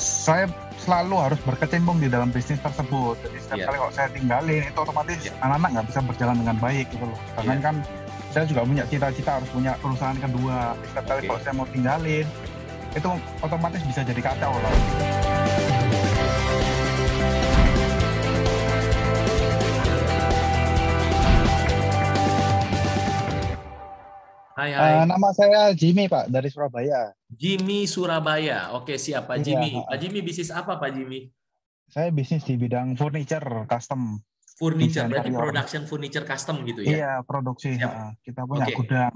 Saya selalu harus berkecimpung di dalam bisnis tersebut. Jadi setiap Iya. kali kalau saya tinggalin itu otomatis Iya. anak-anak nggak bisa berjalan dengan baik gitu loh. Karena Iya. kan saya juga punya cita-cita harus punya perusahaan kedua. Setiap kali Oke. kalau saya mau tinggalin itu otomatis bisa jadi kacau lah. Hai. Nama saya Jimmy Pak dari Surabaya. Jimmy Surabaya. Oke, siap Pak Iya, Jimmy. Pak Jimmy bisnis apa Pak Jimmy? saya bisnis di bidang furniture custom, Furniture, desain berarti interior. production furniture custom gitu ya? Iya, produksi. Siap. Kita punya Oke. gudang.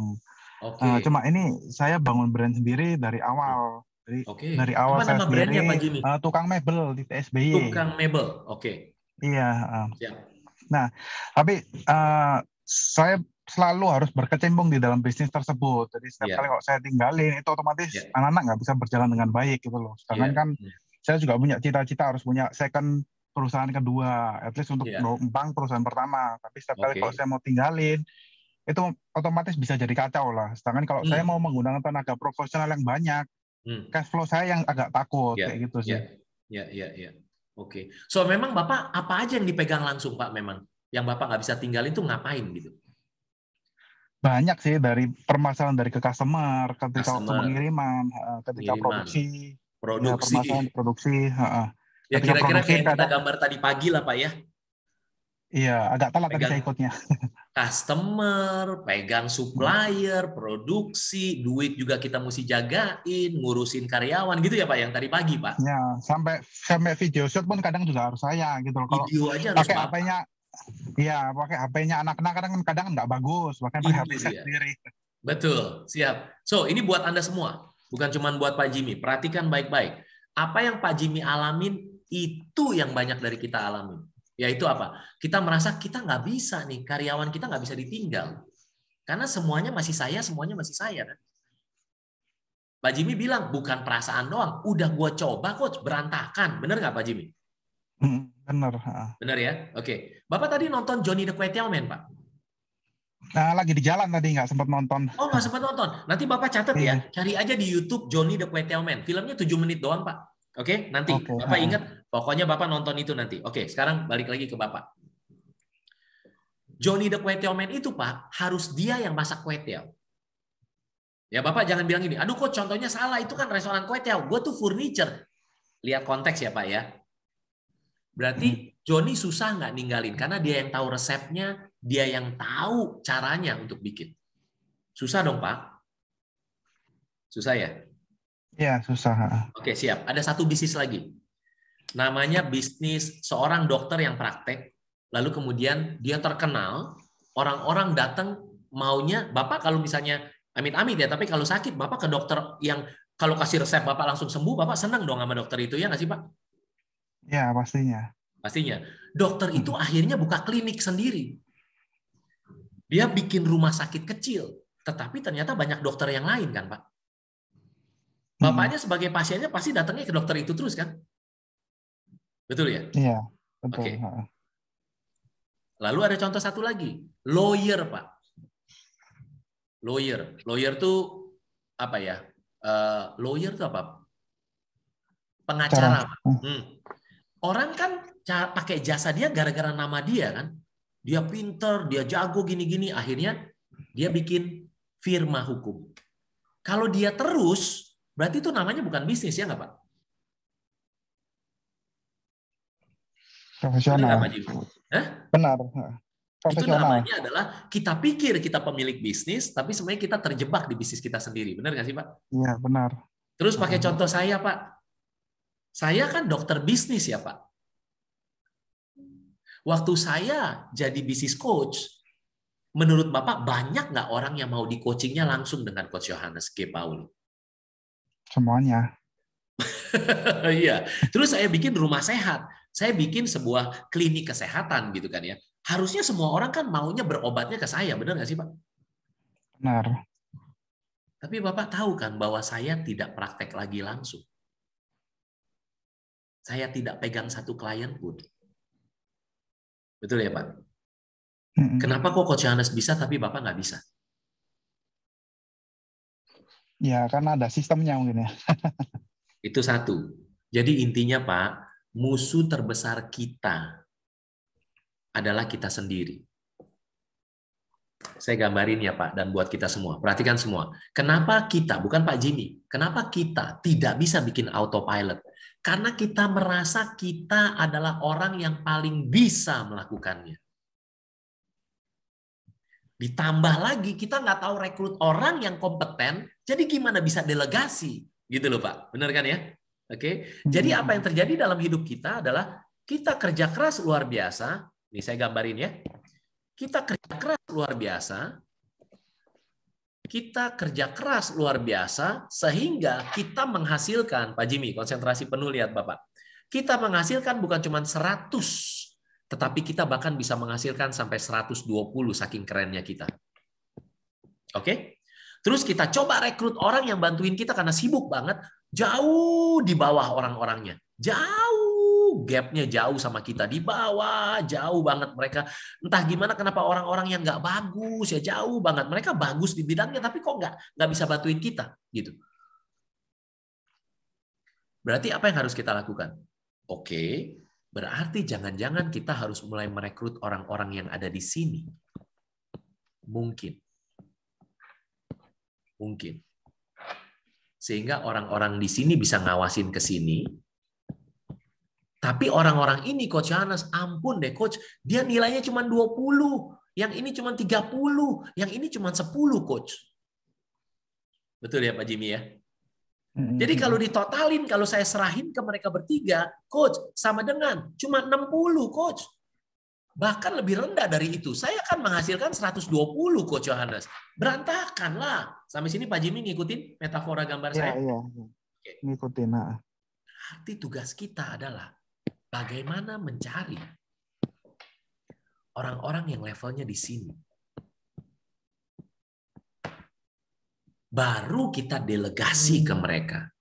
Oke. Cuma ini saya bangun brand sendiri dari awal. Jadi Oke. dari awal Apa saya nama brandnya Pak sendiri Jimmy? tukang mebel di TSBY. Tukang mebel. Oke. Iya. Siap. Nah, tapi saya selalu harus berkecimpung di dalam bisnis tersebut. Jadi setiap Iya. kali kalau saya tinggalin itu otomatis Iya. anak-anak nggak bisa berjalan dengan baik gitu loh. Sedangkan Iya. kan saya juga punya cita-cita harus punya second perusahaan kedua, at least untuk Iya. numpang perusahaan pertama. Tapi setiap kali kalau Oke. saya mau tinggalin itu otomatis bisa jadi kacau lah. Sedangkan kalau saya mau menggunakan tenaga profesional yang banyak, cash flow saya yang agak takut Iya. kayak gitu sih. Iya. Oke. So memang Bapak apa aja yang dipegang langsung Pak memang? Yang Bapak nggak bisa tinggalin itu ngapain gitu? Banyak sih, dari permasalahan dari ke customer, ketika waktu Customer, pengiriman, ketika pengiriman, produksi, ya permasalahan produksi. di produksi, Ya ketika kira-kira produksi kayak yang kita kadang, gambar tadi pagi lah Pak ya. iya agak telat tadi saya Pegang ikutnya. customer, pegang supplier, produksi, duit juga kita mesti jagain, ngurusin karyawan gitu ya Pak yang tadi pagi Pak. Ya, sampai video shoot pun kadang juga harus saya gitu loh. Kalau Video aja harus pakai Bapak. HP-nya, iya pakai HP-nya anak-anak kadang nggak bagus, bahkan pakai HP Itu saya dia. sendiri. Betul, siap. So, ini buat Anda semua. Bukan cuma buat Pak Jimmy. Perhatikan baik-baik. Apa yang Pak Jimmy alamin, itu yang banyak dari kita alamin. Yaitu apa? Kita merasa kita nggak bisa nih, karyawan kita nggak bisa ditinggal. Karena semuanya masih saya, semuanya masih saya. Kan? Pak Jimmy bilang, bukan perasaan doang. Udah gue coba, coach, berantakan. Bener nggak Pak Jimmy? Bener. Bener ya? Oke. Bapak tadi nonton Johnny the Kwetiau Man, Pak? Nah, lagi di jalan tadi, nggak sempat nonton. Oh, nggak sempat nonton. Nanti Bapak catat ya, cari aja di YouTube Johnny the Kwetiau Man. Filmnya 7 menit doang, Pak. Oke, nanti Bapak ingat, pokoknya Bapak nonton itu nanti. Oke, sekarang balik lagi ke Bapak. Johnny the Kwetiau Man itu, Pak, harus dia yang masak kwetiau. Ya, Bapak jangan bilang gini, aduh kok contohnya salah, itu kan restoran kwetiau. Gue tuh furniture. Lihat konteks ya, Pak ya. Berarti Johnny susah nggak ninggalin, karena dia yang tahu resepnya, dia yang tahu caranya untuk bikin. Susah dong, Pak? Susah ya? Iya, susah. Oke, siap. Ada satu bisnis lagi. Namanya bisnis seorang dokter yang praktek, lalu kemudian dia terkenal, orang-orang datang maunya, Bapak kalau misalnya, amit-amit ya, tapi kalau sakit, Bapak ke dokter yang kalau kasih resep Bapak langsung sembuh, Bapak senang dong sama dokter itu, ya nggak sih, Pak? Ya, pastinya. Pastinya. Dokter itu akhirnya buka klinik sendiri. Dia bikin rumah sakit kecil, tetapi ternyata banyak dokter yang lain kan, Pak? Bapaknya sebagai pasiennya pasti datangnya ke dokter itu terus kan? Betul ya? Iya, betul. Oke. Lalu ada contoh satu lagi, lawyer, Pak. Lawyer tuh apa ya? Lawyer tuh apa? Pengacara, Pak. Orang kan pakai jasa dia gara-gara nama dia kan. Dia pinter, dia jago gini-gini, akhirnya dia bikin firma hukum. Kalau dia terus, berarti itu namanya bukan bisnis ya nggak Pak? Profesional. Benar nggak Pak Jimmy? Benar. Itu namanya adalah kita pikir kita pemilik bisnis, tapi sebenarnya kita terjebak di bisnis kita sendiri. Benar nggak sih Pak? Iya, benar. Terus pakai contoh saya Pak. Saya kan dokter bisnis ya Pak. Waktu saya jadi bisnis coach, menurut Bapak banyak nggak orang yang mau di coachingnya langsung dengan Coach Johannes G. Pauli? Semuanya. Iya. Terus saya bikin rumah sehat. Saya bikin sebuah klinik kesehatan gitu kan ya. Harusnya semua orang kan maunya berobatnya ke saya, benar nggak sih Pak? Benar. Tapi Bapak tahu kan bahwa saya tidak praktek lagi langsung. Saya tidak pegang satu klien pun. Betul ya Pak? Kenapa kok Coach Johannes bisa tapi Bapak nggak bisa? Ya, karena ada sistemnya mungkin ya. Itu satu. Jadi intinya Pak, musuh terbesar kita adalah kita sendiri. Saya gambarin ya Pak, dan buat kita semua. Perhatikan semua. Kenapa kita, bukan Pak Jimmy, kenapa kita tidak bisa bikin autopilot? Karena kita merasa kita adalah orang yang paling bisa melakukannya. Ditambah lagi, kita nggak tahu rekrut orang yang kompeten, jadi gimana bisa delegasi? Gitu loh Pak, benar kan ya? Oke, jadi apa yang terjadi dalam hidup kita adalah kita kerja keras luar biasa. Nih saya gambarin ya. Kita kerja keras luar biasa. Kita kerja keras luar biasa sehingga kita menghasilkan, Pak Jimmy, konsentrasi penuh lihat Bapak. Kita menghasilkan bukan cuma 100, tetapi kita bahkan bisa menghasilkan sampai 120 saking kerennya kita. Oke? Terus kita coba rekrut orang yang bantuin kita karena sibuk banget, jauh di bawah orang-orangnya. Jauh, gapnya jauh sama kita, di bawah, jauh banget mereka. Entah gimana kenapa orang-orang yang nggak bagus, ya jauh banget. Mereka bagus di bidangnya, tapi kok nggak bisa bantuin kita. Gitu. Berarti apa yang harus kita lakukan? Oke, berarti jangan-jangan kita harus mulai merekrut orang-orang yang ada di sini. Mungkin. Sehingga orang-orang di sini bisa ngawasin ke sini. Tapi orang-orang ini, Coach Yohanes, ampun deh Coach, dia nilainya cuma 20, yang ini cuma 30, yang ini cuma 10, Coach. Betul ya Pak Jimmy ya? Jadi kalau ditotalin, kalau saya serahin ke mereka bertiga, Coach, sama dengan cuma 60, Coach. Bahkan lebih rendah dari itu. Saya akan menghasilkan 120, Coach Yohanes. Berantakan lah. Sampai sini Pak Jimmy ngikutin metafora gambar saya? Iya. Ngikutin. Berarti tugas kita adalah bagaimana mencari orang-orang yang levelnya di sini. Baru kita delegasi ke mereka.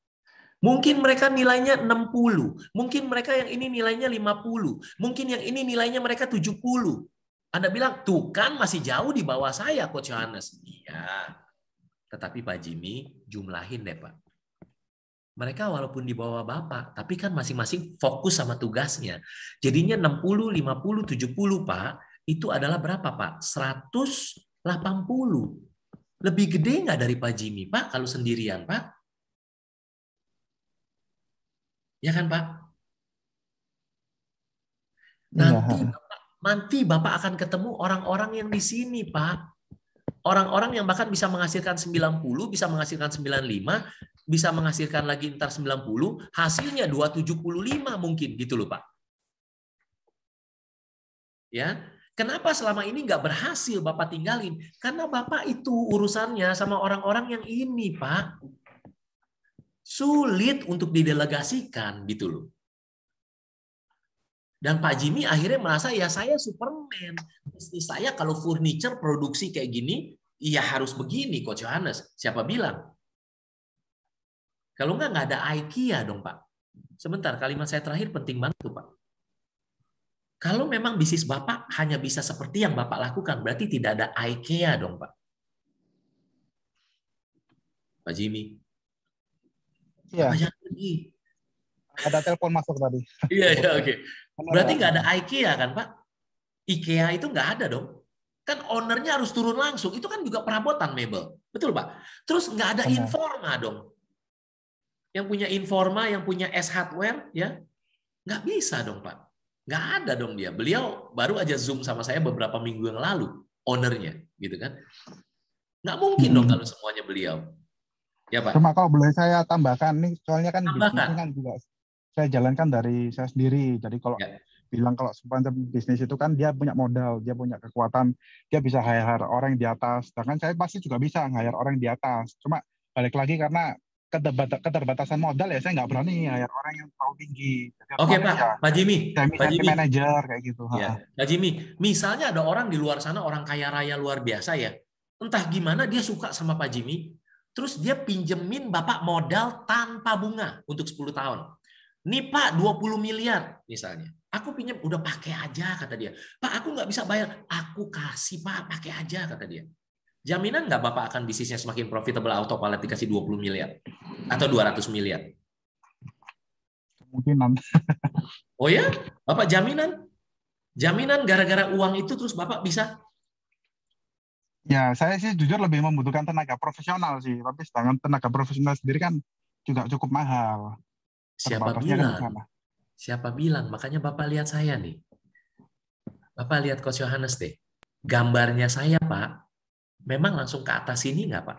Mungkin mereka nilainya 60. Mungkin mereka yang ini nilainya 50. Mungkin yang ini nilainya mereka 70. Anda bilang, tuh kan masih jauh di bawah saya, Coach Yohanes. Iya. Tetapi Pak Jimmy, jumlahin deh Pak. Mereka walaupun di bawah Bapak, tapi kan masing-masing fokus sama tugasnya. Jadinya 60, 50, 70 Pak, itu adalah berapa Pak? 180. Lebih gede nggak dari Pak Jimmy Pak kalau sendirian Pak? Ya kan Pak? Nanti Bapak akan ketemu orang-orang yang di sini Pak. Orang-orang yang bahkan bisa menghasilkan 90, bisa menghasilkan 95, bisa menghasilkan lagi ntar 90, hasilnya 275 mungkin gitu loh Pak. Ya, kenapa selama ini nggak berhasil Bapak tinggalin? Karena Bapak itu urusannya sama orang-orang yang ini Pak. Sulit untuk didelegasikan gitu loh. Dan Pak Jimmy akhirnya merasa ya saya Superman. Bisnis saya kalau furniture produksi kayak gini, ya harus begini Coach Yohanes. Siapa bilang? Kalau nggak ada IKEA dong Pak. Sebentar, kalimat saya terakhir penting banget tuh Pak. Kalau memang bisnis Bapak hanya bisa seperti yang Bapak lakukan, berarti tidak ada IKEA dong Pak. Pak Jimmy. Iya. Bapak jangan pergi. Ada telepon masuk tadi. Iya, oke. Berarti nggak ada IKEA kan Pak? IKEA itu nggak ada dong. Kan ownernya harus turun langsung. Itu kan juga perabotan mebel. Betul Pak? Terus nggak ada Informa dong. Yang punya Informa, yang punya S Hardware, ya nggak bisa dong Pak. Nggak ada dong dia. Beliau baru aja Zoom sama saya beberapa minggu yang lalu. Ownernya, gitu kan. Nggak mungkin dong kalau semuanya beliau. Ya Pak. Cuma kalau boleh saya tambahkan nih, soalnya kan bisnis kan juga saya jalankan dari saya sendiri. Jadi kalau bilang kalau sepanjang bisnis itu kan dia punya modal, dia punya kekuatan, dia bisa hire orang di atas. Sedangkan saya pasti juga bisa hire orang di atas. Cuma balik lagi karena keterbatasan modal ya saya nggak berani hire orang yang terlalu tinggi. Oke Pak, ya, Pak Jimmy, Pak Jimmy manajer kayak gitu. Ya, Pak Jimmy, misalnya ada orang di luar sana orang kaya raya luar biasa ya, entah gimana dia suka sama Pak Jimmy, terus dia pinjemin Bapak modal tanpa bunga untuk 10 tahun. Nih Pak 20 miliar misalnya. Aku pinjam, udah pakai aja kata dia. Pak aku nggak bisa bayar. Aku kasih Pak, pakai aja kata dia. Jaminan nggak Bapak akan bisnisnya semakin profitable autopilot dikasih 20 miliar? Atau 200 miliar? Kemungkinan. Oh ya? Bapak jaminan? Jaminan gara-gara uang itu terus Bapak bisa? Ya, saya sih jujur lebih membutuhkan tenaga profesional sih, tapi sedangkan tenaga profesional sendiri kan juga cukup mahal. Siapa Terbatasnya kan di bilang? sana. Siapa bilang? Makanya Bapak lihat saya nih. Bapak lihat Coach Yohanes deh. Gambarnya saya, Pak, memang langsung ke atas sini nggak, Pak?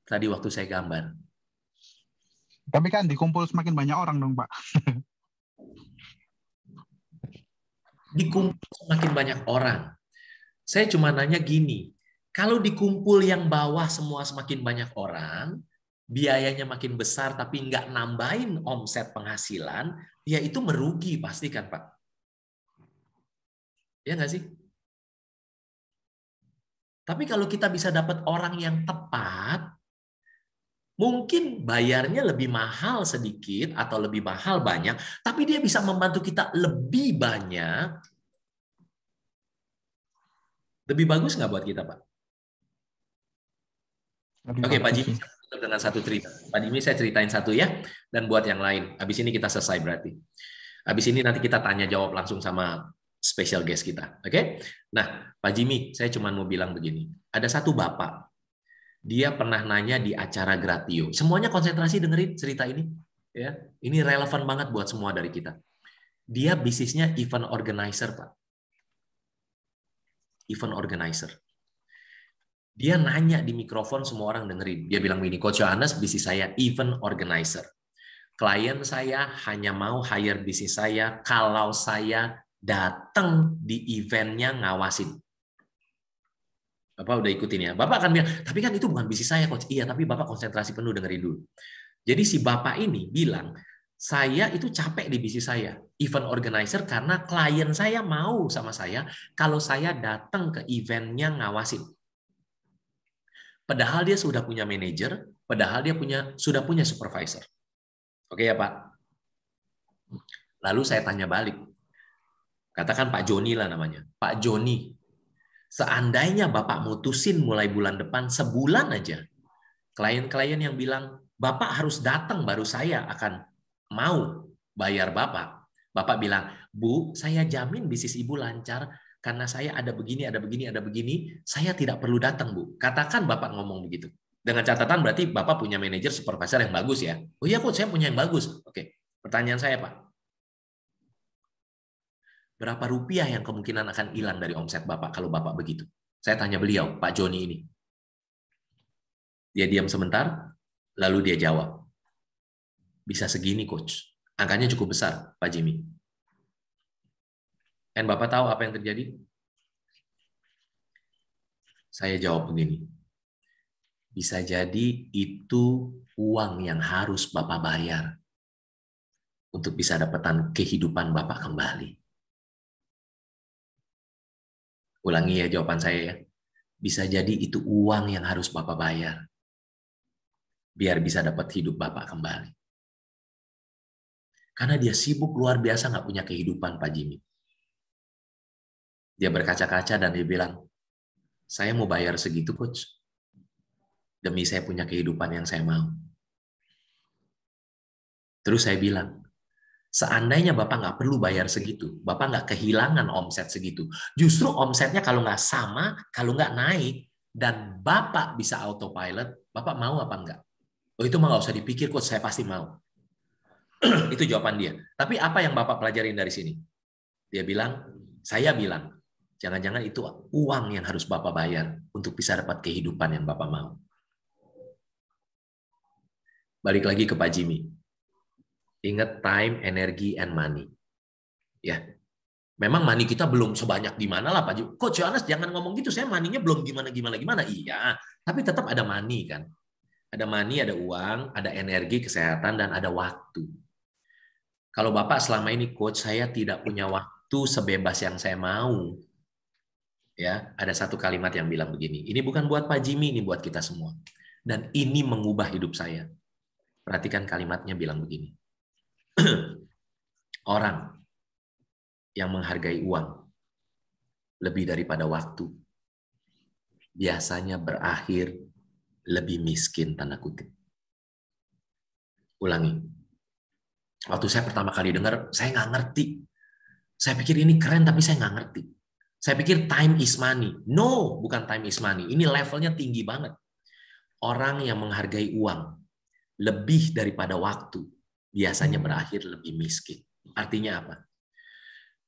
Tadi waktu saya gambar. Tapi kan dikumpul semakin banyak orang dong, Pak. Dikumpul semakin banyak orang. Saya cuma nanya gini, kalau dikumpul yang bawah semua semakin banyak orang, biayanya makin besar tapi nggak nambahin omset penghasilan, ya itu merugi pasti kan, Pak? Ya nggak sih? Tapi kalau kita bisa dapat orang yang tepat, mungkin bayarnya lebih mahal sedikit atau lebih mahal banyak, tapi dia bisa membantu kita lebih banyak. Lebih bagus nggak buat kita, Pak? Lebih Oke, Pak bagus Jimmy, sih. saya tutup dengan satu cerita. Pak Jimmy, saya ceritain satu ya, dan buat yang lain. Habis ini kita selesai berarti. Habis ini nanti kita tanya jawab langsung sama special guest kita. Oke? Nah, Pak Jimmy, saya cuma mau bilang begini. Ada satu bapak, dia pernah nanya di acara Gratio. Semuanya konsentrasi dengerin cerita ini. Ya, ini relevan banget buat semua dari kita. Dia bisnisnya event organizer, Pak. Event organizer. Dia nanya di mikrofon, semua orang dengerin. Dia bilang begini, Coach Yohanes, bisnis saya event organizer. Klien saya hanya mau hire bisnis saya kalau saya datang di eventnya ngawasin. Bapak udah ikutin ya. Bapak akan bilang, tapi kan itu bukan bisnis saya, Coach. Iya, tapi Bapak konsentrasi penuh dengerin dulu. Jadi si Bapak ini bilang, saya itu capek di bisnis saya, event organizer, karena klien saya mau sama saya kalau saya datang ke eventnya ngawasin. Padahal dia sudah punya manajer, padahal dia sudah punya supervisor. Oke ya Pak? Lalu saya tanya balik. Katakan Pak Joni lah namanya. Pak Joni, seandainya Bapak mutusin mulai bulan depan sebulan aja, klien-klien yang bilang, Bapak harus datang baru saya akan mau bayar Bapak. Bapak bilang, Bu, saya jamin bisnis Ibu lancar karena saya ada begini, ada begini, ada begini. Saya tidak perlu datang, Bu. Katakan Bapak ngomong begitu. Dengan catatan berarti Bapak punya manajer supervisor yang bagus ya. Oh iya, Coach, saya punya yang bagus. Oke, pertanyaan saya, Pak. Berapa rupiah yang kemungkinan akan hilang dari omset Bapak kalau Bapak begitu? Saya tanya beliau, Pak Joni ini. Dia diam sebentar, lalu dia jawab. Bisa segini, Coach. Angkanya cukup besar, Pak Jimmy. Dan Bapak tahu apa yang terjadi? Saya jawab begini. Bisa jadi itu uang yang harus Bapak bayar untuk bisa dapatkan kehidupan Bapak kembali. Ulangi ya jawaban saya ya. Bisa jadi itu uang yang harus Bapak bayar biar bisa dapat hidup Bapak kembali. Karena dia sibuk luar biasa nggak punya kehidupan, Pak Jimmy. Dia berkaca-kaca dan dia bilang, saya mau bayar segitu, Coach. Demi saya punya kehidupan yang saya mau. Terus saya bilang, seandainya Bapak nggak perlu bayar segitu, Bapak nggak kehilangan omset segitu. Justru omsetnya kalau nggak sama, kalau nggak naik, dan Bapak bisa autopilot, Bapak mau apa enggak? Oh itu mah nggak usah dipikir, Coach, saya pasti mau. Itu jawaban dia. Tapi apa yang Bapak pelajarin dari sini? Dia bilang, saya bilang, jangan-jangan itu uang yang harus Bapak bayar untuk bisa dapat kehidupan yang Bapak mau. Balik lagi ke Pak Jimmy. Ingat time, energi, and money. Ya, memang money kita belum sebanyak di mana lah Pak Jimmy. Coach Yohanes jangan ngomong gitu, saya money-nya belum gimana. Iya, tapi tetap ada money kan. Ada money, ada uang, ada energi, kesehatan, dan ada waktu. Kalau Bapak selama ini, Coach, saya tidak punya waktu sebebas yang saya mau. Ya, ada satu kalimat yang bilang begini. Ini bukan buat Pak Jimmy, ini buat kita semua. Dan ini mengubah hidup saya. Perhatikan kalimatnya bilang begini. Orang yang menghargai uang lebih daripada waktu biasanya berakhir lebih miskin, tanda kutip. Ulangi. Waktu saya pertama kali dengar, saya nggak ngerti. Saya pikir ini keren, tapi saya nggak ngerti. Saya pikir time is money. No, bukan time is money. Ini levelnya tinggi banget. Orang yang menghargai uang lebih daripada waktu, biasanya berakhir lebih miskin. Artinya apa?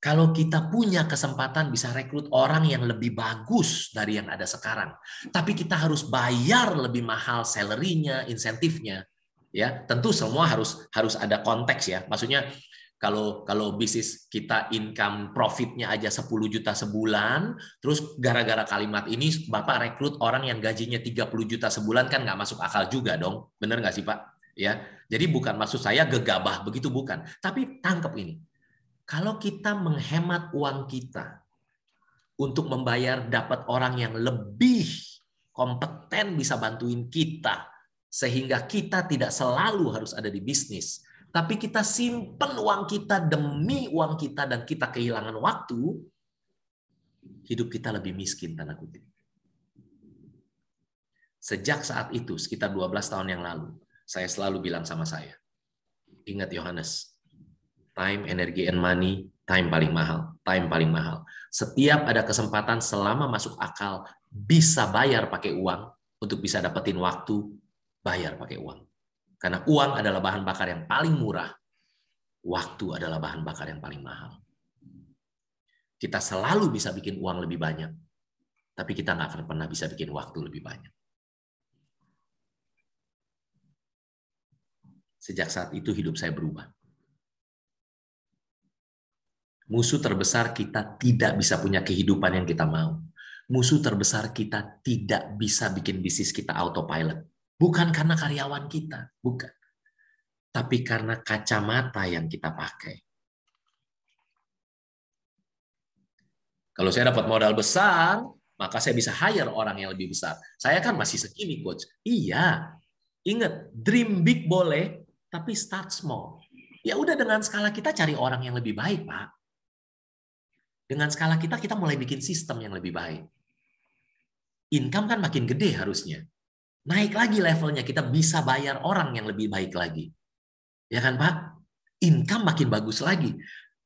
Kalau kita punya kesempatan bisa rekrut orang yang lebih bagus dari yang ada sekarang, tapi kita harus bayar lebih mahal salary-nya, insentifnya, ya tentu semua harus ada konteks ya. Maksudnya kalau bisnis kita income profitnya aja 10 juta sebulan, terus gara-gara kalimat ini Bapak rekrut orang yang gajinya 30 juta sebulan, kan nggak masuk akal juga dong. Bener nggak sih Pak? Ya, jadi bukan maksud saya gegabah begitu, bukan. Tapi tangkap ini. Kalau kita menghemat uang kita untuk membayar dapat orang yang lebih kompeten bisa bantuin kita, sehingga kita tidak selalu harus ada di bisnis, tapi kita simpen uang kita demi uang kita dan kita kehilangan waktu, hidup kita lebih miskin, tanda kutip. Sejak saat itu, sekitar 12 tahun yang lalu, saya selalu bilang sama saya, ingat Yohanes, time, energy, and money, time paling mahal, time paling mahal. Setiap ada kesempatan selama masuk akal, bisa bayar pakai uang, untuk bisa dapetin waktu, bayar pakai uang. Karena uang adalah bahan bakar yang paling murah, waktu adalah bahan bakar yang paling mahal. Kita selalu bisa bikin uang lebih banyak, tapi kita nggak akan pernah bisa bikin waktu lebih banyak. Sejak saat itu hidup saya berubah. Musuh terbesar kita tidak bisa punya kehidupan yang kita mau. Musuh terbesar kita tidak bisa bikin bisnis kita autopilot. Bukan karena karyawan kita, bukan. Tapi karena kacamata yang kita pakai. Kalau saya dapat modal besar, maka saya bisa hire orang yang lebih besar. Saya kan masih segini, Coach. Iya, ingat, dream big boleh, tapi start small. Ya udah, dengan skala kita cari orang yang lebih baik, Pak. Dengan skala kita mulai bikin sistem yang lebih baik. Income kan makin gede harusnya. Naik lagi levelnya, kita bisa bayar orang yang lebih baik lagi. Ya kan Pak? Income makin bagus lagi.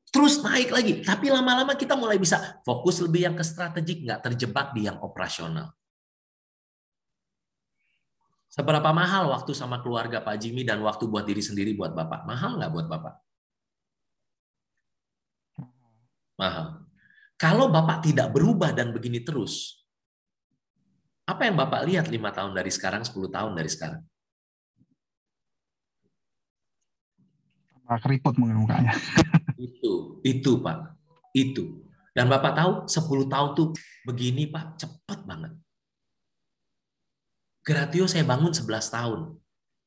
Terus naik lagi. Tapi lama-lama kita mulai bisa fokus lebih yang ke strategik, nggak terjebak di yang operasional. Seberapa mahal waktu sama keluarga Pak Jimmy dan waktu buat diri sendiri buat Bapak? Mahal nggak buat Bapak? Mahal. Kalau Bapak tidak berubah dan begini terus, apa yang Bapak lihat 5 tahun dari sekarang, 10 tahun dari sekarang? Keriput mungkin mukanya. Itu Pak. Itu. Dan Bapak tahu 10 tahun tuh begini Pak, cepat banget. Gratio saya bangun 11 tahun.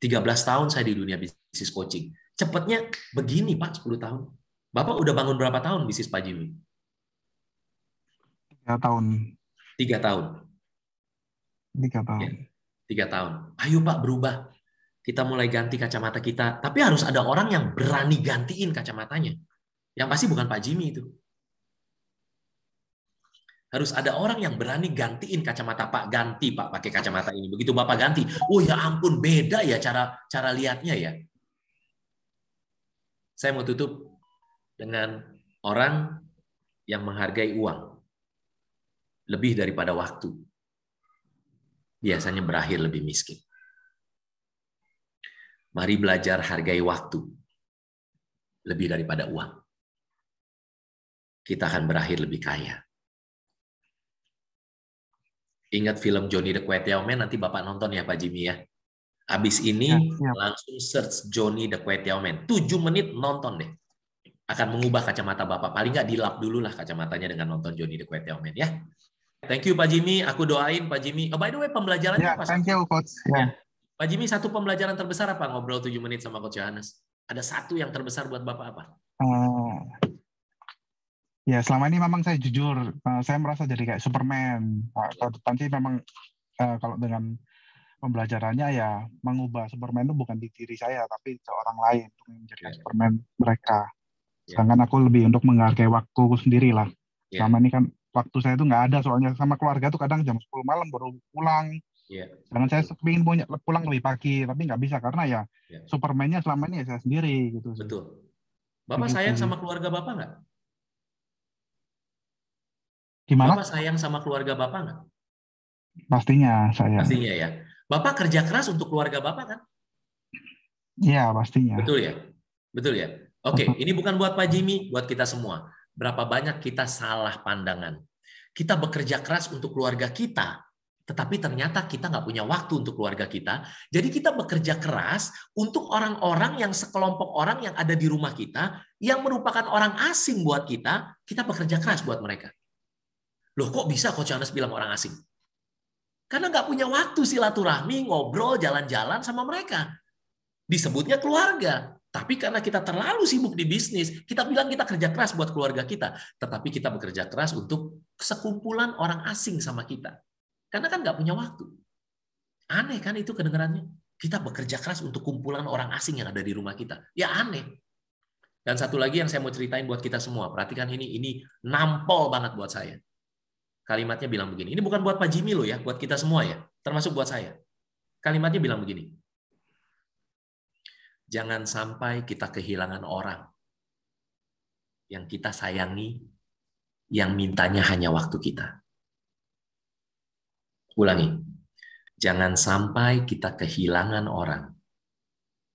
13 tahun saya di dunia bisnis coaching. Cepatnya begini Pak, 10 tahun. Bapak udah bangun berapa tahun bisnis Pak Jimmy? 3 tahun. 3 tahun. 3 tahun. Ya, 3 tahun. Ayo Pak, berubah. Kita mulai ganti kacamata kita. Tapi harus ada orang yang berani gantiin kacamatanya. Yang pasti bukan Pak Jimmy itu. Harus ada orang yang berani gantiin kacamata Pak. Ganti Pak pakai kacamata ini. Begitu Bapak ganti, oh ya ampun, beda ya cara lihatnya ya. Saya mau tutup dengan orang yang menghargai uang lebih daripada waktu, biasanya berakhir lebih miskin. Mari belajar hargai waktu lebih daripada uang. Kita akan berakhir lebih kaya. Ingat film Johnny the Kway Man, nanti Bapak nonton ya Pak Jimmy ya. Habis ini langsung search Johnny the Kway Man. 7 menit nonton deh. Akan mengubah kacamata Bapak. Paling nggak dilap dulu lah kacamatanya dengan nonton Johnny the Kway Man ya. Thank you Pak Jimmy. Aku doain Pak Jimmy. Oh, by the way, pembelajarannya apa? Thank you Coach. Ya. Pak Jimmy, satu pembelajaran terbesar apa ngobrol 7 menit sama Coach Yohanes? Ada satu yang terbesar buat Bapak apa? Ya, selama ini memang saya jujur, saya merasa jadi kayak Superman. Ke depan sih memang kalau dengan pembelajarannya ya mengubah Superman itu bukan di diri saya, tapi seorang lain untuk menjadikan Superman mereka. Sedangkan aku lebih untuk menghargai waktuku sendiri lah. Selama ini kan waktu saya itu nggak ada, soalnya sama keluarga tuh kadang jam 10 malam baru pulang. Jangan saya ingin pulang lebih pagi, tapi nggak bisa karena ya Superman-nya selama ini ya saya sendiri gitu. Betul. Bapak sayang sama keluarga Bapak nggak? Gimana? Bapak sayang sama keluarga Bapak nggak? Pastinya sayang. Pastinya ya. Bapak kerja keras untuk keluarga Bapak kan? Iya, pastinya. Betul ya? Betul ya? Oke, ini bukan buat Pak Jimmy, buat kita semua. Berapa banyak kita salah pandangan. Kita bekerja keras untuk keluarga kita, tetapi ternyata kita nggak punya waktu untuk keluarga kita. Jadi kita bekerja keras untuk orang-orang yang sekelompok orang yang ada di rumah kita, yang merupakan orang asing buat kita bekerja keras buat mereka. Loh kok bisa Coach Yohanes bilang orang asing? Karena nggak punya waktu silaturahmi, ngobrol, jalan-jalan sama mereka. Disebutnya keluarga. Tapi karena kita terlalu sibuk di bisnis, kita bilang kita kerja keras buat keluarga kita. Tetapi kita bekerja keras untuk sekumpulan orang asing sama kita. Karena kan nggak punya waktu. Aneh kan itu kedengarannya? Kita bekerja keras untuk kumpulan orang asing yang ada di rumah kita. Ya aneh. Dan satu lagi yang saya mau ceritain buat kita semua. Perhatikan ini nampol banget buat saya. Kalimatnya bilang begini. Ini bukan buat Pak Jimmy loh ya, buat kita semua ya. Termasuk buat saya. Kalimatnya bilang begini. Jangan sampai kita kehilangan orang yang kita sayangi, yang mintanya hanya waktu kita. Ulangi. Jangan sampai kita kehilangan orang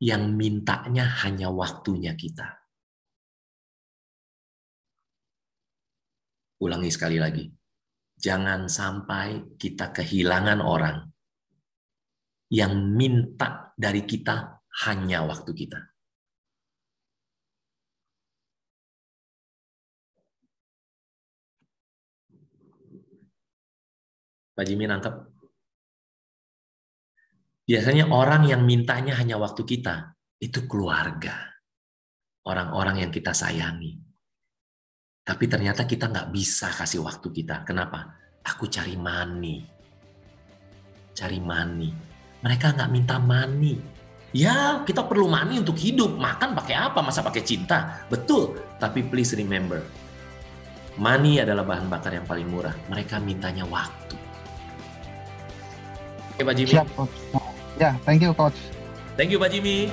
yang mintanya hanya waktunya kita. Ulangi sekali lagi. Jangan sampai kita kehilangan orang yang minta dari kita hanya waktu kita. Pak Jimmy nangkep? Biasanya orang yang mintanya hanya waktu kita, itu keluarga. Orang-orang yang kita sayangi. Tapi ternyata kita nggak bisa kasih waktu kita. Kenapa? Aku cari money. Cari money. Mereka nggak minta money. Ya, kita perlu money untuk hidup. Makan pakai apa? Masa pakai cinta? Betul. Tapi please remember, money adalah bahan bakar yang paling murah. Mereka mintanya waktu. Oke, Pak Jimmy. Siap, Coach. Ya, thank you, Coach. Thank you, Pak Jimmy.